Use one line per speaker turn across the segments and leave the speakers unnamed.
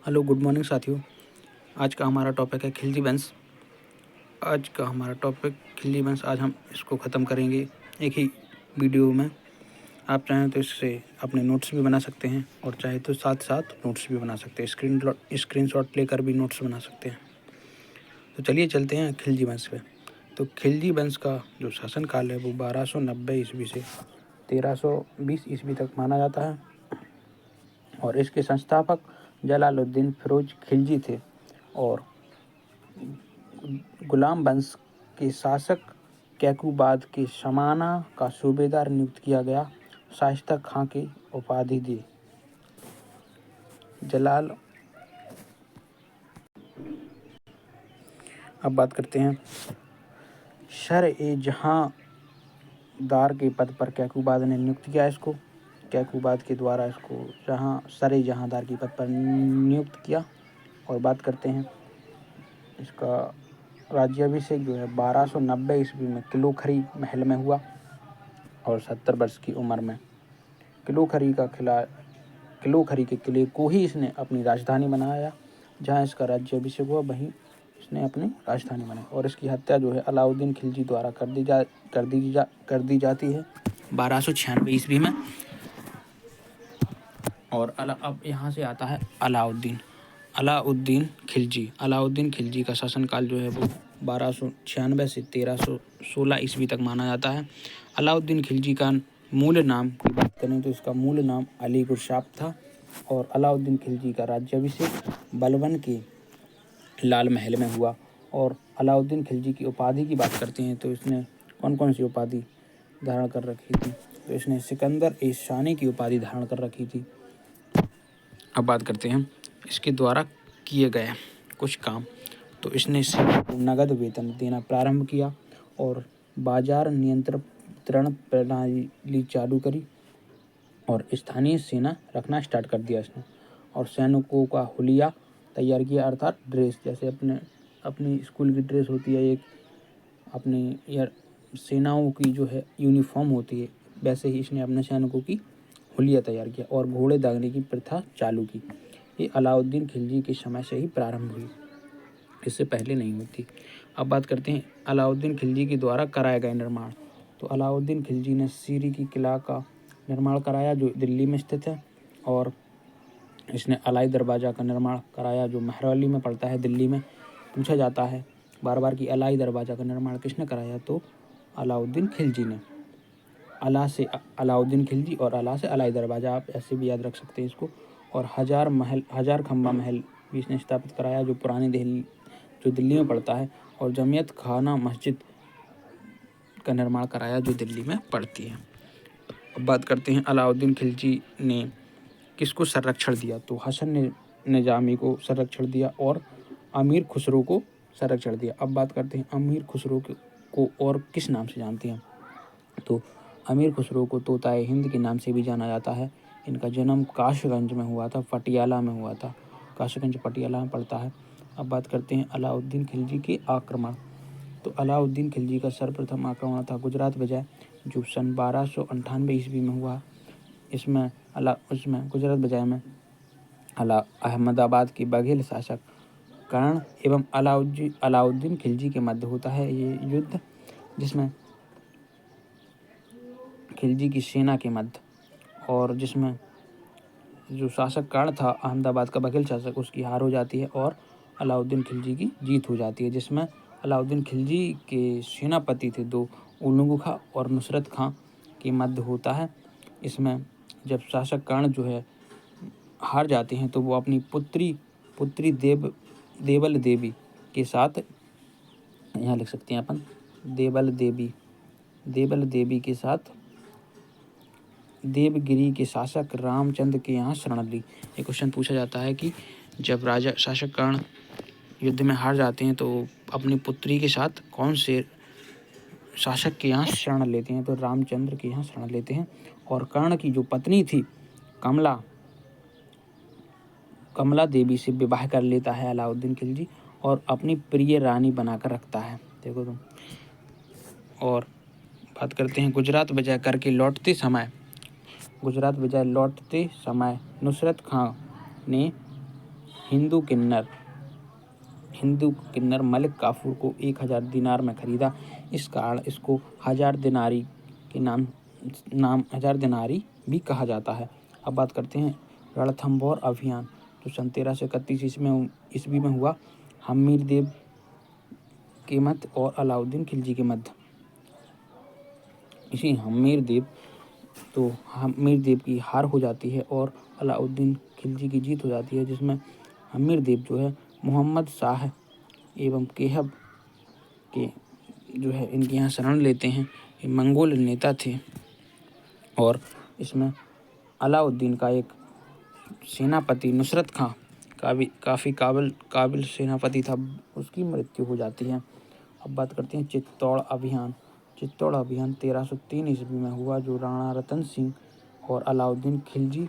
Hello, good morning साथियों। आज का हमारा टॉपिक है खिलजी वंश। आज हम इसको ख़त्म करेंगे एक ही वीडियो में। आप चाहें तो इससे अपने नोट्स भी बना सकते हैं और चाहे तो साथ साथ नोट्स भी बना सकते हैं। स्क्रीनशॉट लेकर भी नोट्स बना सकते हैं। तो चलिए चलते हैं खिलजी वंश पे। तो खिलजी वंश का जो शासनकाल है वो 1290 ईस्वी से 1320 ईस्वी तक माना जाता है और इसके संस्थापक जलालुद्दीन फिरोज खिलजी थे और गुलाम वंश के शासक कैकूबाद के समाना का सूबेदार नियुक्त किया गया। शाइस्ता खां की उपाधि दी। अब बात करते हैं शर-ए-जहांदार के पद पर कैकूबाद ने नियुक्त किया इसको। कैकूबाद के द्वारा इसको शर-ए-जहांदार के पद पर नियुक्त किया। और बात करते हैं इसका राज्याभिषेक जो है 1290 ईस्वी में किलोखरी महल में हुआ और 70 वर्ष की उम्र में किलोखरी के किले को ही इसने अपनी राजधानी बनाया। जहाँ इसका राज्याभिषेक हुआ वहीं इसने अपनी राजधानी बनाई और इसकी हत्या जो है अलाउद्दीन खिलजी द्वारा कर दी जाती है 1296 ईस्वी में। और अब यहाँ से आता है अलाउद्दीन खिलजी का शासनकाल जो है वो 1296 से 1316 ईस्वी तक माना जाता है। अलाउद्दीन खिलजी का मूल नाम की बात करें तो इसका मूल नाम अली गुरशाप था और अलाउद्दीन खिलजी का राज्याभिषेक बलबन के लाल महल में हुआ। और अलाउद्दीन खिलजी की उपाधि की बात करते हैं तो इसने कौन कौन सी उपाधि धारण कर रखी थी, तो इसने सिकंदर-ए-शानी की उपाधि धारण कर रखी थी। अब बात करते हैं इसके द्वारा किए गए कुछ काम। तो इसने सेना को नगद वेतन देना प्रारंभ किया और बाजार नियंत्रण प्रणाली चालू करी और स्थानीय सेना रखना स्टार्ट कर दिया इसने। और सैनिकों का हुलिया तैयार किया, अर्थात ड्रेस, जैसे अपनी स्कूल की ड्रेस होती है, एक अपनी सेनाओं की जो है यूनिफॉर्म होती है, वैसे ही इसने अपने सैनिकों की हुलिया तैयार किया और घोड़े दागने की प्रथा चालू की। ये अलाउद्दीन खिलजी के समय से ही प्रारंभ हुई, इससे पहले नहीं हुई थी। अब बात करते हैं अलाउद्दीन खिलजी के द्वारा कराया गया निर्माण। तो अलाउद्दीन खिलजी ने सीरी की किला का निर्माण कराया जो दिल्ली में स्थित है और इसने अलाई दरवाज़ा का निर्माण कराया जो महरौली में पड़ता है दिल्ली में। पूछा जाता है बार बार कि अलाई दरवाज़ा का निर्माण किसने कराया, तो अलाउद्दीन खिलजी ने। अला से अलाउद्दीन खिलजी और अला से अलाई दरवाज़ा, आप ऐसे भी याद रख सकते हैं इसको। और हजार खंबा महल भी इसने स्थापित कराया जो दिल्ली में पड़ता है। और जमियत खाना मस्जिद का निर्माण कराया जो दिल्ली में पड़ती है। अब बात करते हैं अलाउद्दीन खिलजी ने किसको संरक्षण दिया, तो हसन निजामी को संरक्षण दिया और अमीर खुसरो को संरक्षण दिया। अब बात करते हैं अमीर खुसरो को और किस नाम से जानते हैं, तो अमीर खुसरो को तोताए हिंद के नाम से भी जाना जाता है। इनका जन्म काशगंज में हुआ था, पटियाला में हुआ था। काशगंज पटियाला में पड़ता है। अब बात करते हैं अलाउद्दीन खिलजी के आक्रमण। तो अलाउद्दीन खिलजी का सर्वप्रथम आक्रमण था गुजरात विजय जो सन 1298 ईस्वी में हुआ। इसमें गुजरात विजय में अहमदाबाद के बघेल शासक कर्ण एवं अलाउद्दीन खिलजी के मध्य होता है ये युद्ध, जिसमें खिलजी की सेना के मध्य और जिसमें जो शासक कर्ण था अहमदाबाद का बघेल शासक, उसकी हार हो जाती है और अलाउद्दीन खिलजी की जीत हो जाती है। जिसमें अलाउद्दीन खिलजी के सेनापति थे दो, उलुगु खां और नुसरत खां के मध्य होता है। इसमें जब शासक कर्ण जो है हार जाते हैं तो वो अपनी पुत्री देवल देवी के साथ, यहाँ लिख सकते हैं अपन, देवल देवी के साथ देवगिरी के शासक रामचंद्र के यहाँ शरण ली। एक क्वेश्चन पूछा जाता है कि जब शासक कर्ण युद्ध में हार जाते हैं तो अपनी पुत्री के साथ कौन से शासक के यहाँ शरण लेते हैं, तो रामचंद्र के यहाँ शरण लेते हैं। और कर्ण की जो पत्नी थी कमला देवी से विवाह कर लेता है अलाउद्दीन खिलजी और अपनी प्रिय रानी बनाकर रखता है। देखो तुम। और बात करते हैं गुजरात विजय लौटते समय नुसरत खां ने हिंदू किन्नर मलिक काफूर को 1000 दिनार में खरीदा। इस कारण इसको 1000 दिनारी के नाम 1000 दिनारी भी कहा जाता है। अब बात करते हैं रणथंभौर अभियान, जो सन 1331 ईस्वी में हुआ। हमीर देव के मध्य और अलाउद्दीन खिलजी के मध्य। इसी हमीर देव की हार हो जाती है और अलाउद्दीन खिलजी की जीत हो जाती है, जिसमें हमीर देव जो है मोहम्मद शाह एवं केहब के जो है इनके यहाँ शरण लेते हैं। ये मंगोल नेता थे और इसमें अलाउद्दीन का एक सेनापति नुसरत खां काफ़ी काबिल सेनापति था, उसकी मृत्यु हो जाती है। अब बात करते हैं चित्तौड़ अभियान। चित्तौड़ अभियान 1303 ईस्वी में हुआ, जो राणा रतन सिंह और अलाउद्दीन खिलजी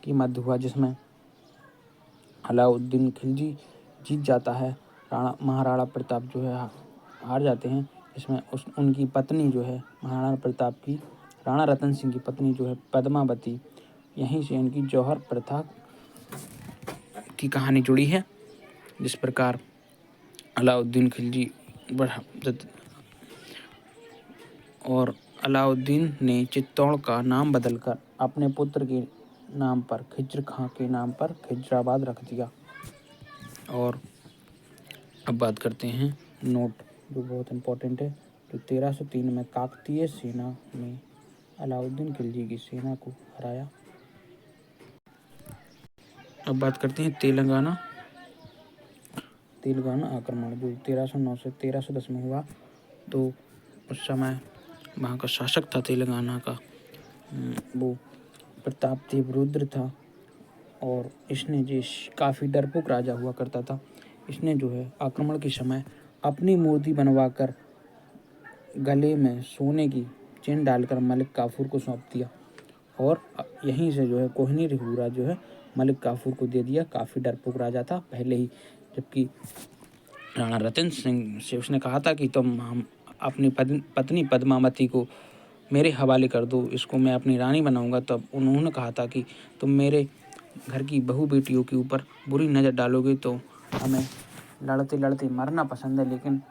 की मध्य हुआ, जिसमें अलाउद्दीन खिलजी जीत जाता है। महाराणा प्रताप जो है हार जाते हैं। इसमें उनकी पत्नी जो है महाराणा प्रताप की, राणा रतन सिंह की पत्नी जो है पद्मावती, यहीं से इनकी जौहर प्रथा की कहानी जुड़ी है। जिस प्रकार अलाउद्दीन खिलजी और अलाउद्दीन ने चित्तौड़ का नाम बदलकर अपने पुत्र के नाम पर, खिज्र खां के नाम पर खिजराबाद रख दिया। और अब बात करते हैं नोट, जो बहुत इम्पोर्टेंट है, जो 1303 में काकतीय सेना में अलाउद्दीन खिलजी की सेना को हराया। अब बात करते हैं तेलंगाना आक्रमण, जो 1309 से 1310 में हुआ। तो उस समय वहाँ का शासक था तेलंगाना का, वो प्रताप देव रुद्र था, और इसने जो काफ़ी डरपोक राजा हुआ करता था, इसने जो है आक्रमण के समय अपनी मूर्ति बनवाकर गले में सोने की चेन डालकर मलिक काफूर को सौंप दिया, और यहीं से जो है कोहिनूर हीरा जो है मलिक काफूर को दे दिया। काफ़ी डरपोक राजा था पहले ही, जबकि राणा रतन सिंह से उसने कहा था कि तुम हम अपनी पत्नी पद्मावती को मेरे हवाले कर दो, इसको मैं अपनी रानी बनाऊंगा। तब उन्होंने कहा था कि तुम मेरे घर की बहू बेटियों के ऊपर बुरी नज़र डालोगे तो हमें लड़ते लड़ते मरना पसंद है, लेकिन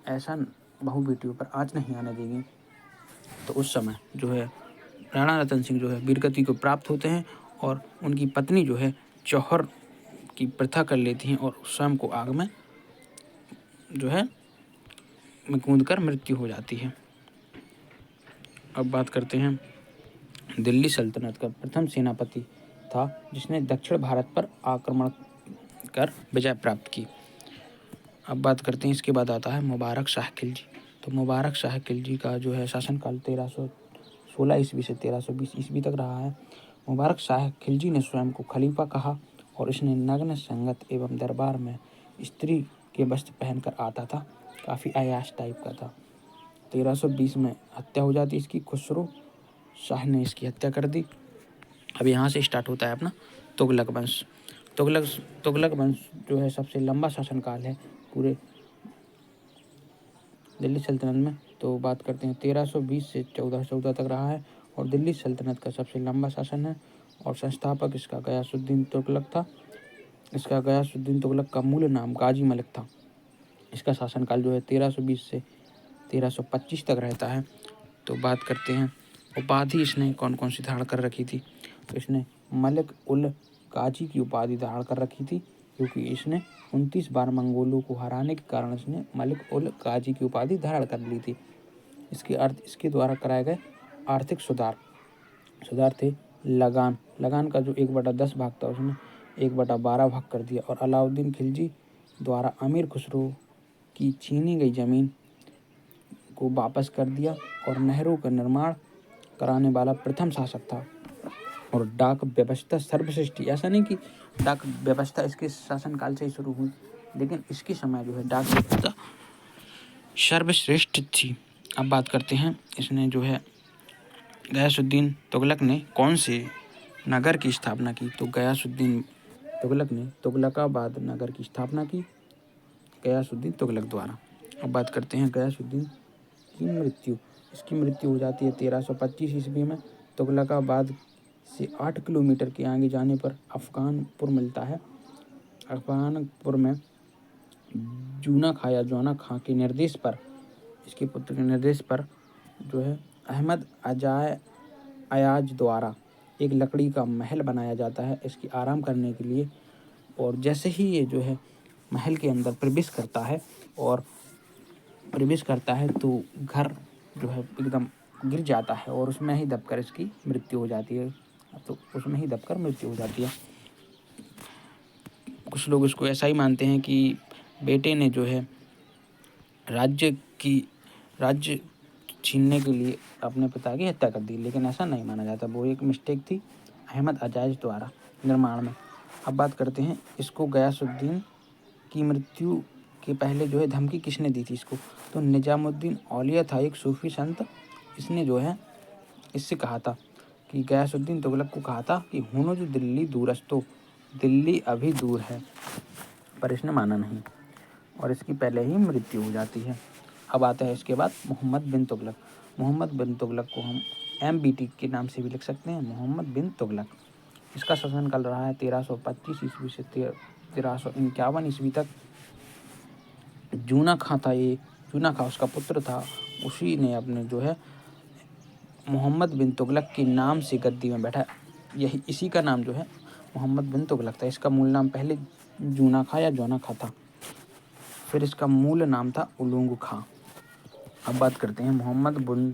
ऐसा बहू बेटियों पर आँच नहीं आने देंगे। तो उस समय जो है राणा रतन सिंह जो है वीरगति को प्राप्त होते हैं, और उनकी पत्नी जो है जौहर की प्रथा कर लेती हैं और स्वयं को आग में जो है कूद कर मृत्यु हो जाती है। अब बात करते हैं दिल्ली सल्तनत का प्रथम सेनापति था, जिसने दक्षिण भारत पर आक्रमण कर विजय प्राप्त की। अब बात करते हैं, इसके बाद आता है मुबारक शाह खिलजी। तो मुबारक शाह खिलजी का जो है शासनकाल 1316 ईस्वी से 1320 ईस्वी तक रहा है। मुबारक शाह खिलजी ने स्वयं को खलीफा कहा, और इसने नग्न संगत एवं दरबार में स्त्री के वस्त्र पहनकर आता था, काफ़ी अयाश टाइप का था। 1320 में हत्या हो जाती इसकी, खुसरो शाह ने इसकी हत्या कर दी। अब यहाँ से स्टार्ट होता है अपना तुगलक वंश। तुगलक वंश जो है सबसे लंबा शासनकाल है पूरे दिल्ली सल्तनत में। तो बात करते हैं 1320 से 1414 तक रहा है, और दिल्ली सल्तनत का सबसे लंबा शासन है, और संस्थापक इसका गयासुद्दीन तुगलक था। इसका गयासुद्दीन तुगलक का मूल नाम गाजी मलिक था। इसका शासनकाल जो है 1320 से 1325 तक रहता है। तो बात करते हैं उपाधि इसने कौन कौन सी धारण कर रखी थी। तो इसने मलिक उल गाजी की उपाधि धारण कर रखी थी, क्योंकि इसने 29 बार मंगोलों को हराने के कारण इसने मलिक उल गाजी की उपाधि धारण कर ली थी। इसके द्वारा कराए गए आर्थिक सुधार थे लगान का जो 1/10 भाग था, उसने 1/12 भाग कर दिया, और अलाउद्दीन खिलजी द्वारा अमीर खुसरो की छीनी गई जमीन को वापस कर दिया, और नहरों का निर्माण कराने वाला प्रथम शासक था। और डाक व्यवस्था सर्वश्रेष्ठ, ऐसा नहीं कि डाक व्यवस्था इसके शासनकाल से ही शुरू हुई, लेकिन इसके समय जो है डाक व्यवस्था सर्वश्रेष्ठ थी। अब बात करते हैं, इसने जो है गयासुद्दीन तुगलक ने कौन से नगर की स्थापना की। तो गयासुद्दीन तुगलक ने तुगलकाबाद नगर की स्थापना की, गयासुद्दीन तुगलक द्वारा। अब बात करते हैं गयासुद्दीन की मृत्यु। इसकी मृत्यु हो जाती है 1325 ईस्वी में। तुगलकाबाद से 8 किलोमीटर के आगे जाने पर अफगानपुर मिलता है, अफगानपुर में जूना खां या जौना खां के निर्देश पर, इसके पुत्र के निर्देश पर जो है अहमद अयाज द्वारा एक लकड़ी का महल बनाया जाता है इसकी आराम करने के लिए। और जैसे ही ये जो है महल के अंदर प्रवेश करता है तो घर जो है एकदम गिर जाता है और उसमें ही दबकर इसकी मृत्यु हो जाती है। कुछ लोग इसको ऐसा ही मानते हैं कि बेटे ने जो है राज्य छीनने के लिए अपने पिता की हत्या कर दी, लेकिन ऐसा नहीं माना जाता, वो एक मिस्टेक थी अहमद अजाज द्वारा निर्माण में। अब बात करते हैं इसको गयासुद्दीन की मृत्यु के पहले जो है धमकी किसने दी थी इसको, तो निजामुद्दीन औलिया था एक सूफी संत। इसने जो है इससे कहा था कि गयासुद्दीन तुगलक को कहा था कि हुनो जो दिल्ली दूरस्तो, दिल्ली अभी दूर है, पर इसने माना नहीं और इसकी पहले ही मृत्यु हो जाती है। अब आता है इसके बाद मोहम्मद बिन तुगलक। मोहम्मद बिन तुगलक को हम MBT के नाम से भी लिख सकते हैं, मोहम्मद बिन तुगलक। इसका शासनकाल रहा है 1325 ईस्वी से 1351 ईस्वी तक। जूना खां उसका पुत्र था, उसी ने अपने जो है मोहम्मद बिन तुगलक के नाम से गद्दी में बैठा। इसी का नाम जो है मोहम्मद बिन तुगलक था। इसका मूल नाम पहले जूना खां या जौना खां था, फिर इसका मूल नाम था उलूग खां। अब बात करते हैं मोहम्मद बिन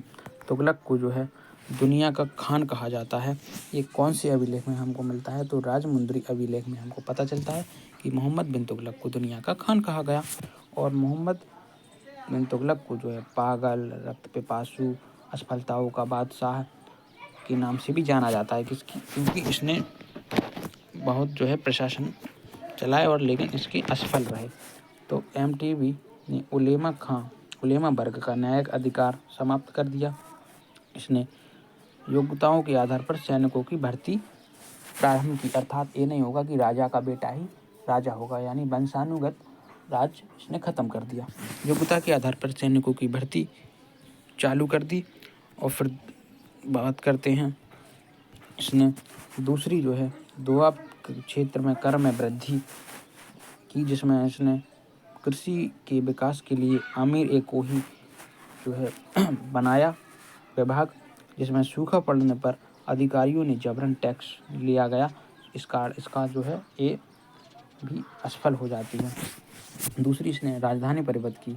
तुगलक को जो है दुनिया का खान कहा जाता है। ये कौन से अभिलेख में हमको मिलता है, तो राजमुंद्री अभिलेख में हमको पता चलता है कि मोहम्मद बिन तुगलक को दुनिया का खान कहा गया। और मोहम्मद बिन तुगलक को जो है पागल, रक्त पिपासु, असफलताओं का बादशाह के नाम से भी जाना जाता है, क्योंकि इसने बहुत जो है प्रशासन चलाए और लेकिन इसके असफल रहे। तो MTV ने उलेमा वर्ग का न्यायिक अधिकार समाप्त कर दिया। इसने योग्यताओं के आधार पर सैनिकों की भर्ती प्रारंभ की, अर्थात ये नहीं होगा कि राजा का बेटा ही राजा होगा, यानी वंशानुगत राज इसने खत्म कर दिया। योग्यता के आधार पर सैनिकों की भर्ती चालू कर दी। और फिर बात करते हैं इसने दूसरी जो है दोआब क्षेत्र में कर में वृद्धि की, जिसमें इसने कृषि के विकास के लिए आमिर-ए-कोही जो है बनाया विभाग, जिसमें सूखा पड़ने पर अधिकारियों ने जबरन टैक्स लिया गया। इसका जो है ये भी असफल हो जाती है। दूसरी इसने राजधानी परिवर्तित की।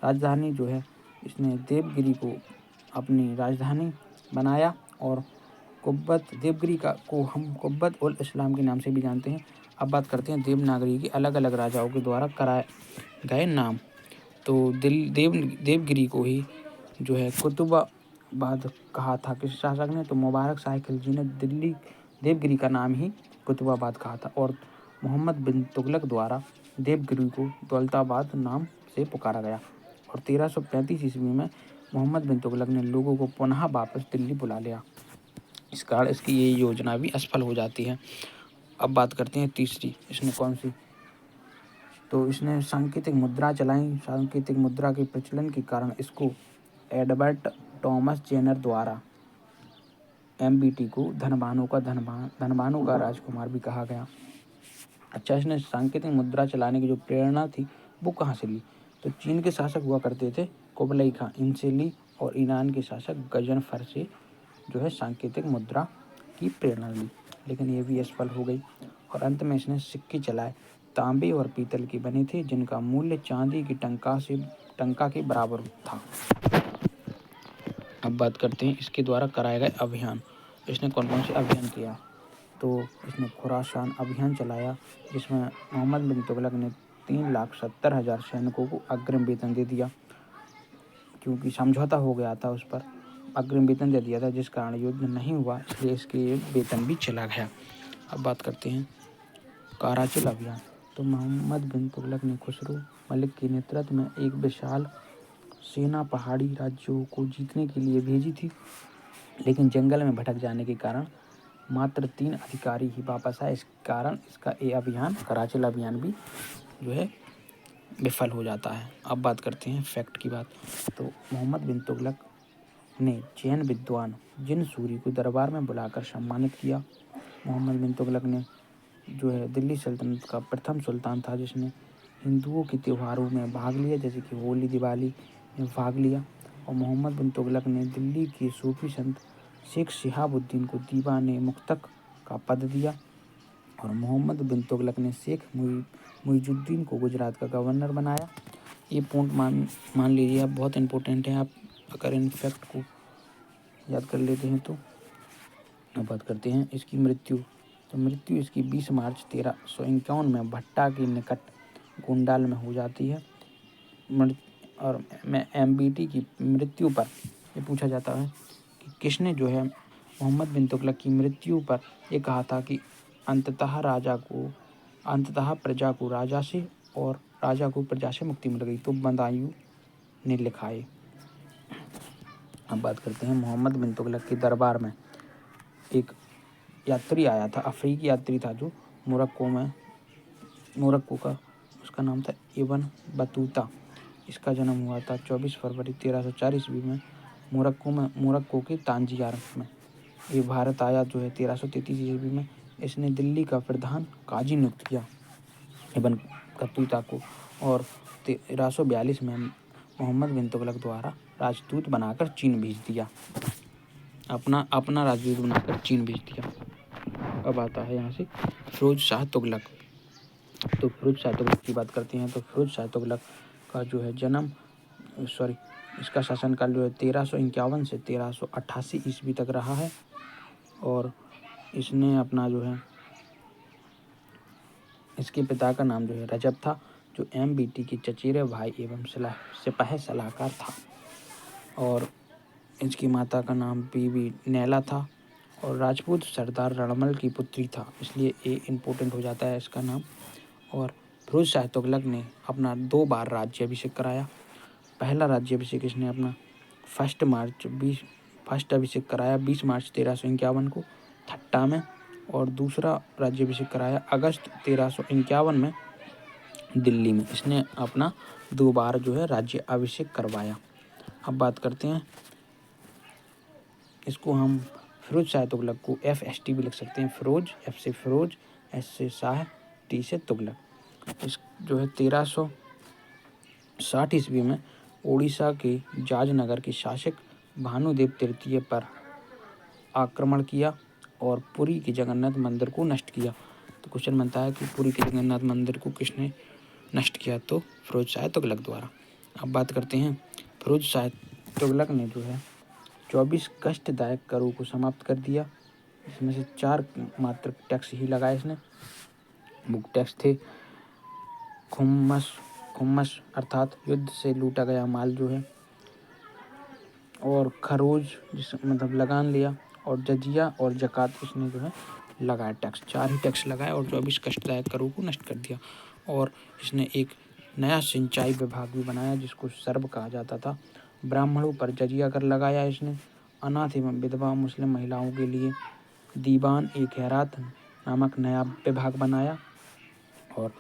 राजधानी जो है इसने देवगिरी को अपनी राजधानी बनाया और देवगिरी को हम कुब्बत उल इस्लाम के नाम से भी जानते हैं। अब बात करते हैं देवनागरी के अलग अलग राजाओं के द्वारा कराए गए नाम। तो देवगिरी को ही जो है कुतुबाबाद कहा था किस शासक ने, तो मुबारक शाह खिलजी ने देवगिरी का नाम ही कुतुबाबाद कहा था। और मोहम्मद बिन तुगलक द्वारा देवगिरी को दौलताबाद नाम से पुकारा गया। और 1335 ईस्वी में मोहम्मद बिन तुगलक ने लोगों को पुनः वापस दिल्ली बुला लिया। इस कारण इसकी ये योजना भी असफल हो जाती है। अब बात करते हैं तीसरी, इसने कौन सी, तो इसने सांकेतिक मुद्रा चलाई। सांकेतिक मुद्रा के प्रचलन के कारण इसको एडवर्ड थॉमस जेनर द्वारा MBT को धनवानों का राजकुमार भी कहा गया। अच्छा, इसने सांकेतिक मुद्रा चलाने की जो प्रेरणा थी वो कहाँ से ली, तो चीन के शासक हुआ करते थे कुबलाई खां, इनसे ली, और ईरान के शासक गजनफर से जो है सांकेतिक मुद्रा की प्रेरणा ली, लेकिन ये भी असफल हो गई। और अंत में इसने सिक्के चलाए, तांबे और पीतल के बने थे, जिनका मूल्य चांदी की टंका के बराबर था। अब बात करते हैं इसके द्वारा कराए गए अभियान। इसने कौन कौन से अभियान किया, तो इसने खुरासान अभियान चलाया, जिसमें मोहम्मद बिन तुगलक ने 3,70,000 सैनिकों को अग्रिम वेतन दे दिया, क्योंकि समझौता हो गया था, उस पर अग्रिम वेतन दे दिया था, जिस कारण युद्ध नहीं हुआ, इसलिए इसके वेतन भी चला गया। अब बात करते हैं कराचल अभियान। तो मोहम्मद बिन तुगलक ने खुसरो मलिक के नेतृत्व में एक विशाल सेना पहाड़ी राज्यों को जीतने के लिए भेजी थी, लेकिन जंगल में भटक जाने के कारण मात्र 3 अधिकारी ही वापस आए। इस कारण इसका ये अभियान, कराचल अभियान भी जो है विफल हो जाता है। अब बात करते हैं फैक्ट की बात। तो मोहम्मद बिन तुगलक ने जैन विद्वान जिन सूरी को दरबार में बुलाकर सम्मानित किया। मोहम्मद बिन तुगलक ने जो है दिल्ली सल्तनत का प्रथम सुल्तान था जिसने हिंदुओं के त्योहारों में भाग लिया, जैसे कि होली, दिवाली में भाग लिया। और मोहम्मद बिन तुगलक ने दिल्ली के सूफी संत शेख शिहाबुद्दीन को दीवाने मुख्तक का पद दिया। और मोहम्मद बिन तुगलक ने शेख मुइजुद्दीन को गुजरात का गवर्नर बनाया। ये पॉइंट मान लीजिए आप, बहुत इंपॉर्टेंट है। आप अगर इन फैक्ट को याद कर लेते हैं तो। अब बात करते हैं इसकी मृत्यु। तो मृत्यु इसकी 20 मार्च 1351 में भट्टा के निकट गोंडाल में हो जाती है। और MBT की मृत्यु पर ये पूछा जाता है कि किसने जो है मोहम्मद बिन तुगलक की मृत्यु पर ये कहा था कि अंततः प्रजा को राजा से और राजा को प्रजा से मुक्ति मिल गई। तो बदायूं ने लिखा है। अब बात करते हैं मोहम्मद बिन तुगलक के दरबार में एक यात्री आया था, अफ्रीकी यात्री था जो मोरक्को का, उसका नाम था इब्न बतूता। इसका जन्म हुआ था 24 फरवरी 1304 ईस्वी में मोरक्को के तांजियार में। ये भारत आया जो है 1333 ईस्वी में। इसने दिल्ली का प्रधान काजी नियुक्त किया इब्न बतूता को, और 1342 में मोहम्मद बिन तुगलक द्वारा राजदूत बनाकर चीन भेज दिया। अपना राजदूत बनाकर चीन भेज दिया। अब आता है यहाँ से फिरोज शाह तुगलक। तो फिरोज शाह तुगलक की बात करते हैं। तो फिरोज शाह तुगलक का जो है इसका शासनकाल जो है 1351 से 1388 ईस्वी तक रहा है। और इसने अपना जो है, इसके पिता का नाम जो है रजब था, जो MBT के चचेरे भाई एवं सिपाही सलाहकार था। और इसकी माता का नाम बीबी नैला था और राजपूत सरदार रणमल की पुत्री था, इसलिए ये इम्पोर्टेंट हो जाता है इसका नाम। और फिरोज शाह तुगलक ने अपना 2 बार राज्याभिषेक कराया। पहला राज्याभिषेक इसने अपना फर्स्ट अभिषेक कराया 20 मार्च 1351 को ठट्टा में, और दूसरा राज्याभिषेक कराया अगस्त 1351 में दिल्ली में। इसने अपना 2 बार जो है राज्य अभिषेक करवाया। अब बात करते हैं इसको, हम फिरोज शाह तुगलक को FST भी लिख सकते हैं। फिरोज, F से फिरोज, S से शाह, T से तुगलक। इस जो है 1360 ईस्वी में उड़ीसा के जाजनगर के शासक भानुदेव तृतीय पर आक्रमण किया और पुरी के जगन्नाथ मंदिर को नष्ट किया। तो क्वेश्चन बनता है कि पुरी के जगन्नाथ मंदिर को किसने नष्ट किया? तो फिरोज शाह तुगलक द्वारा। अब बात करते हैं फिरोज शाह तुगलक ने जो है 24 कष्टदायक करों को समाप्त कर दिया। इसमें से 4 मात्र टैक्स ही लगाए इसने। मुख्य टैक्स थे खुम्मस अर्थात युद्ध से लूटा गया माल जो है, और खरोज जिस मतलब लगान लिया, और जजिया और जकात इसने जो है लगाया टैक्स। 4 ही टैक्स लगाए और 24 कष्टदायक करों को नष्ट कर दिया। और इसने एक नया सिंचाई विभाग भी बनाया जिसको सर्व कहा जाता था। ब्राह्मणों पर जजिया कर लगाया इसने। अनाथ एवं विधवा मुस्लिम महिलाओं के लिए दीवान ए खैरात नामक नया विभाग बनाया। और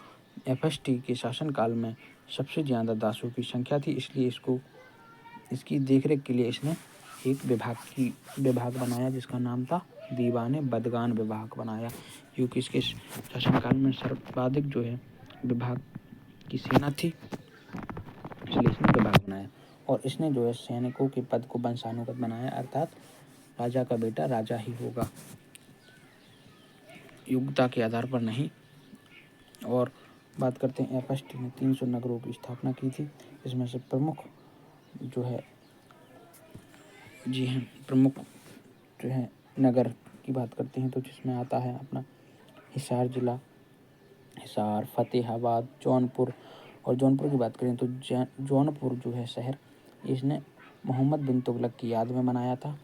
FST के शासनकाल में सबसे ज़्यादा दासों की संख्या थी, इसलिए इसकी देखरेख के लिए इसने एक विभाग बनाया जिसका नाम था दीवाने बदगान विभाग बनाया, क्योंकि इसके शासनकाल में सर्वाधिक जो है विभाग की सेना थी, इसलिए इसने विभाग बनाया। और इसने जो है सैनिकों के पद को वंशानुगत बनाया, अर्थात राजा का बेटा राजा ही होगा, योग्यता के आधार पर नहीं। और बात करते हैं FST ने 300 नगरों की स्थापना की थी। इसमें से प्रमुख जो है नगर की बात करते हैं तो जिसमें आता है अपना हिसार जिला, हिसार, फतेहाबाद, जौनपुर। और जौनपुर की बात करें तो जौनपुर जो है शहर, इसने मोहम्मद बिन तुगलक की याद में बनाया था।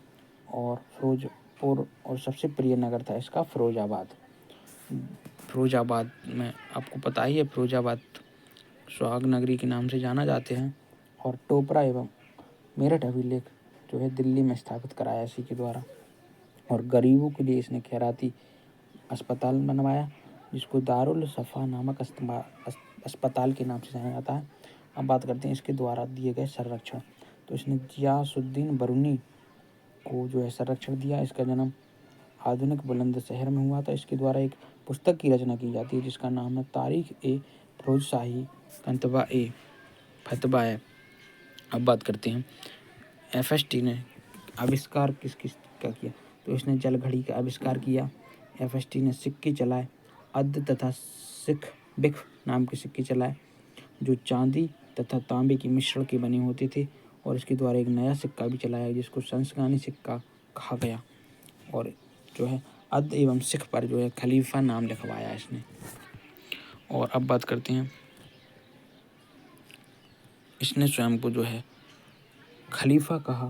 और फिरोजपुर, और सबसे प्रिय नगर था इसका फिरोजाबाद में आपको पता ही है, फिरोजाबाद सुहाग नगरी के नाम से जाना जाते हैं। और टोपरा एवं मेरठ अभिलेख जो है दिल्ली में स्थापित कराया इसी के द्वारा। और गरीबों के लिए इसने खैराती अस्पताल बनवाया जिसको दारुल सफ़ा नामक अस्पताल के नाम से जाना जाता है। अब बात करते हैं इसके द्वारा दिए गए संरक्षण। तो इसने गियासुद्दीन बरूनी को जो है संरक्षण दिया। इसका जन्म आधुनिक बुलंदशहर में हुआ था। इसके द्वारा एक पुस्तक की रचना की जाती है जिसका नाम है तारीख ए फिरोज शाही कंतबा ए फतवा है। अब बात करते हैं एफएसटी ने आविष्कार किस किस का किया। तो इसने जल घड़ी का आविष्कार किया। एफएसटी ने सिक्के चलाए, अद्द तथा सिख बिख नाम के सिक्के चलाए जो चांदी तथा तांबे की मिश्रण के बने होते थे, और इसके द्वारा एक नया सिक्का भी चलाया जिसको संस्कानी सिक्का कहा गया, और जो है अद्द एवं सिख पर जो है खलीफा नाम लिखवाया इसने। और अब बात करते हैं इसने स्वयं को जो है खलीफा कहा